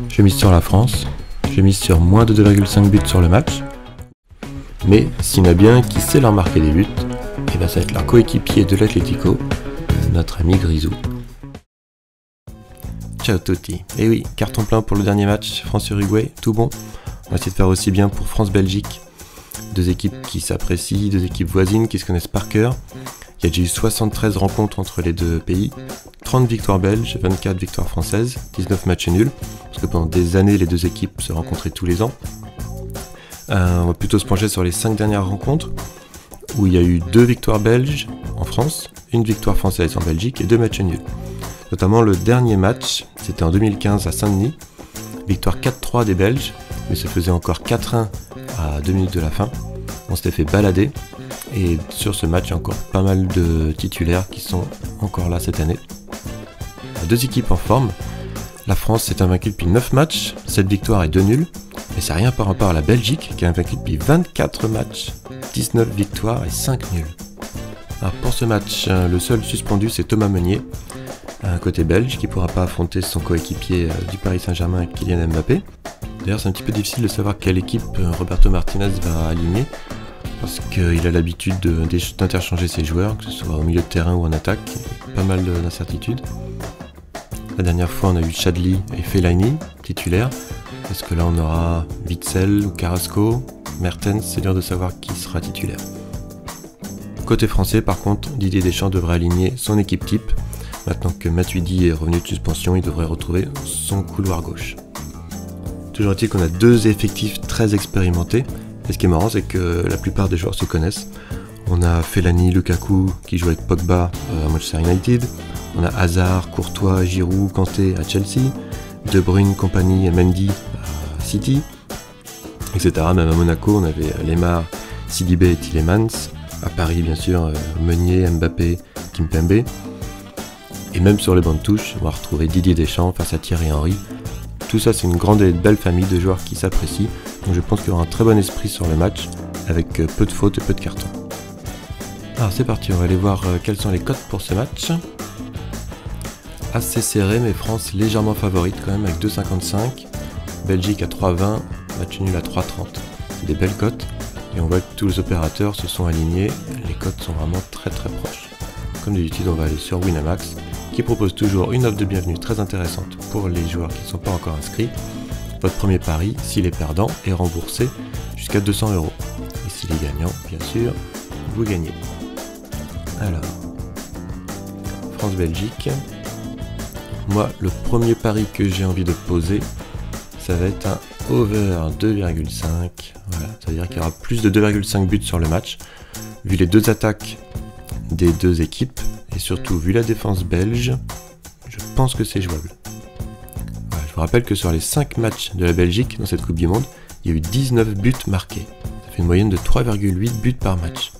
Je mise sur la France, je mise sur moins de 2,5 buts sur le match. Mais s'il y en a bien qui sait leur marquer des buts, et ben ça va être leur coéquipier de l'Atlético, notre ami Grisou. Ciao tutti. Et oui, carton plein pour le dernier match, France-Uruguay, tout bon. On va essayer de faire aussi bien pour France-Belgique. Deux équipes qui s'apprécient, deux équipes voisines qui se connaissent par cœur. Il y a déjà eu 73 rencontres entre les deux pays, 30 victoires belges, 24 victoires françaises, 19 matchs nuls, parce que pendant des années les deux équipes se rencontraient tous les ans. On va plutôt se pencher sur les 5 dernières rencontres, où il y a eu 2 victoires belges en France, une victoire française en Belgique et 2 matchs nuls. Notamment le dernier match, c'était en 2015 à Saint-Denis, victoire 4-3 des Belges, mais ça faisait encore 4-1 à 2 minutes de la fin. On s'était fait balader, et sur ce match, il y a encore pas mal de titulaires qui sont encore là cette année. Deux équipes en forme. La France s'est invaincue depuis 9 matchs, 7 victoires et 2 nuls. Mais c'est rien par rapport à la Belgique qui est invaincue depuis 24 matchs, 19 victoires et 5 nuls. Alors pour ce match, le seul suspendu c'est Thomas Meunier, un côté belge qui ne pourra pas affronter son coéquipier du Paris Saint-Germain, Kylian Mbappé. D'ailleurs c'est un petit peu difficile de savoir quelle équipe Roberto Martinez va aligner, parce qu'il a l'habitude d'interchanger ses joueurs, que ce soit au milieu de terrain ou en attaque, pas mal d'incertitudes. La dernière fois on a eu Chadli et Fellaini, titulaires. Est-ce que là on aura Witsel ou Carrasco, Mertens, c'est dur de savoir qui sera titulaire. Côté français par contre, Didier Deschamps devrait aligner son équipe type. Maintenant que Matuidi est revenu de suspension, il devrait retrouver son couloir gauche. Toujours est-il qu'on a deux effectifs très expérimentés. Et ce qui est marrant, c'est que la plupart des joueurs se connaissent. On a Fellaini, Lukaku qui joue avec Pogba à Manchester United. On a Hazard, Courtois, Giroud, Kanté à Chelsea. De Bruyne, Kompany et Mendy à City, etc. Même à Monaco, on avait Lemar, Sidibé et Tielemans. À Paris, bien sûr, Meunier, Mbappé, Kimpembe. Et même sur les bancs de touche, on va retrouver Didier Deschamps face à Thierry Henry. Tout ça, c'est une grande et belle famille de joueurs qui s'apprécient. Donc je pense qu'il y aura un très bon esprit sur le match, avec peu de fautes et peu de cartons. Alors c'est parti, on va aller voir quelles sont les cotes pour ce match. Assez serré, mais France légèrement favorite quand même avec 2,55. Belgique à 3,20, match nul à 3,30. C'est des belles cotes. Et on voit que tous les opérateurs se sont alignés. Les cotes sont vraiment très proches. Comme d'habitude, on va aller sur Winamax, qui propose toujours une offre de bienvenue très intéressante pour les joueurs qui ne sont pas encore inscrits. Votre premier pari, s'il est perdant, est remboursé jusqu'à 200 €. Et s'il est gagnant, bien sûr, vous gagnez. Alors, France-Belgique. Moi, le premier pari que j'ai envie de poser, ça va être un over 2,5. Voilà, c'est-à-dire qu'il y aura plus de 2,5 buts sur le match. Vu les deux attaques des deux équipes, et surtout vu la défense belge, je pense que c'est jouable. Voilà, je vous rappelle que sur les 5 matchs de la Belgique dans cette Coupe du Monde, il y a eu 19 buts marqués. Ça fait une moyenne de 3,8 buts par match.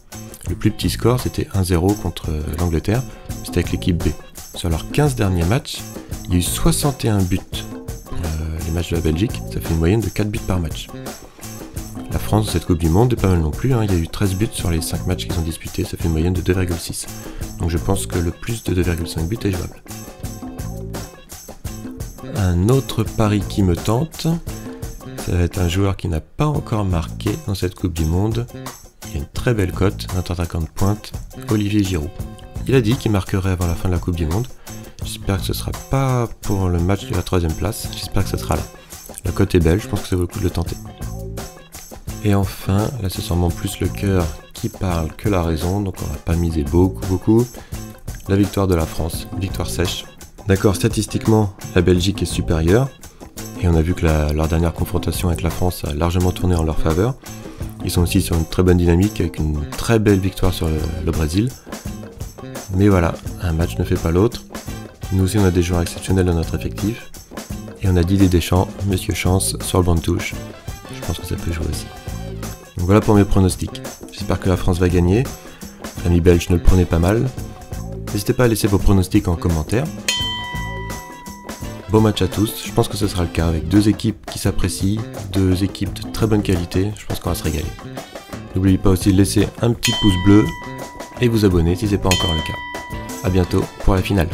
Le plus petit score, c'était 1-0 contre l'Angleterre, c'était avec l'équipe B. Sur leurs 15 derniers matchs, il y a eu 61 buts pour les matchs de la Belgique, ça fait une moyenne de 4 buts par match. La France, dans cette Coupe du Monde, est pas mal non plus, il y a eu 13 buts sur les 5 matchs qu'ils ont disputés, ça fait une moyenne de 2,6. Donc je pense que le plus de 2,5 buts est jouable. Un autre pari qui me tente, ça va être un joueur qui n'a pas encore marqué dans cette Coupe du Monde. Il y a une très belle cote, un attaquant de pointe, Olivier Giroud. Il a dit qu'il marquerait avant la fin de la Coupe du Monde. J'espère que ce ne sera pas pour le match de la 3ème place, j'espère que ce sera là. La cote est belle, je pense que ça vaut le coup de le tenter. Et enfin, là c'est sûrement plus le cœur qui parle que la raison, donc on va pas miser beaucoup. La victoire de la France, victoire sèche. D'accord, statistiquement, la Belgique est supérieure, et on a vu que leur dernière confrontation avec la France a largement tourné en leur faveur. Ils sont aussi sur une très bonne dynamique, avec une très belle victoire sur le Brésil. Mais voilà, un match ne fait pas l'autre. Nous aussi on a des joueurs exceptionnels dans notre effectif. Et on a Didier Deschamps, Monsieur Chance, sur le banc de touche. Je pense que ça peut jouer aussi. Donc voilà pour mes pronostics. J'espère que la France va gagner. L'ami belge, ne le prenez pas mal. N'hésitez pas à laisser vos pronostics en commentaire. Bon match à tous, je pense que ce sera le cas avec deux équipes qui s'apprécient, deux équipes de très bonne qualité, je pense qu'on va se régaler. N'oubliez pas aussi de laisser un petit pouce bleu et vous abonner si ce n'est pas encore le cas. A bientôt pour la finale.